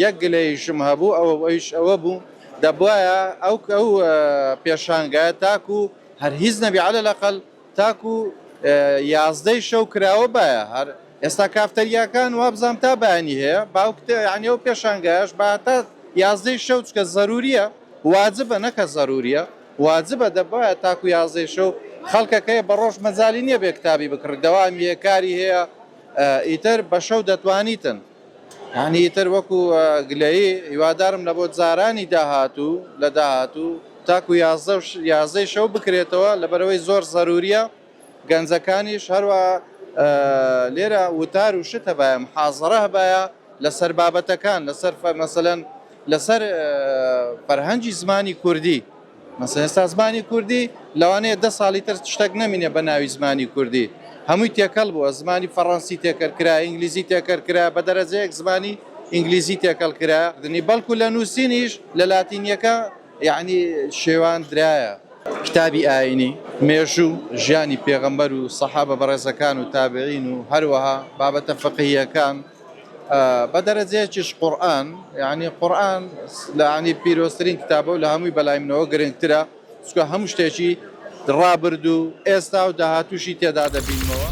یەکگلەیشم هەبوو ئەوەش ئەوە بوو دەبواە ئەو پێشانگایە تاکو هەر هیچ نەبی عەلە لەقەل تاکو یازدەی شەو کراوە بایە هەر ئێستا کافتەریاکان وابزانام تا بەیانی هەیە باوکتە یعنی ئەو پێشانگایش باتە یازدەی شەو چکە زەروریە واجبە نەکە زەروریە واجبە دەبایە تاکو یازدەی شەو خەڵکەکەی بە ڕۆژ مەجای نییە بێ کتابی بکڕ دەوامی هێکاری هەیە ئیتر بە شەو دەتوانیتن هەنی ئیتر وەکو گلەیی هیوادارم لە بۆ جارانی داهاتوو لە داهاتوو تاکو یازدەی شەو بکرێتەوە لەبەرەوەی زۆر زەروریە گەنجەکانیش هەروە لێرە وتار و شت هەبایە محازەڕە هەبایە لەسەر بابەتەکان لەسەر مەسەلەن لەسەر فەرهەنگی زمانی کوردی مەسەلەن ئێستا زمانی کوردی لەوانەیە 10 ساڵی تر شتێک نەمینێ بە ناوی زمانی کوردی هەمووی تێکەڵ بووە زمانی فەڕەنسی تێکەڵکرا ئینگلیزی تێکەڵکرا بە دەرەجەیەک زمانی ئینگلیزی تێکەڵکرا دنی بەڵکو لە نووسینیش لە لاتینیەکە یعنی شێوان درایە کتابی ئاینی مێژوو ژیانی پێغەمبەر و سەحابە بەڕێزەکان و تابعین و هەروەها بابەتە فقهیەکان بە دەرەجەیەکیش قورئان یعنی قورئان لە عنی پیرۆستترین کتابە و لە هەمووی بەلای منەوە گرنگترە چکە هەموو شتێکی ڕابرد و ئێستا و داهاتووشی تێدا دەبینەوە.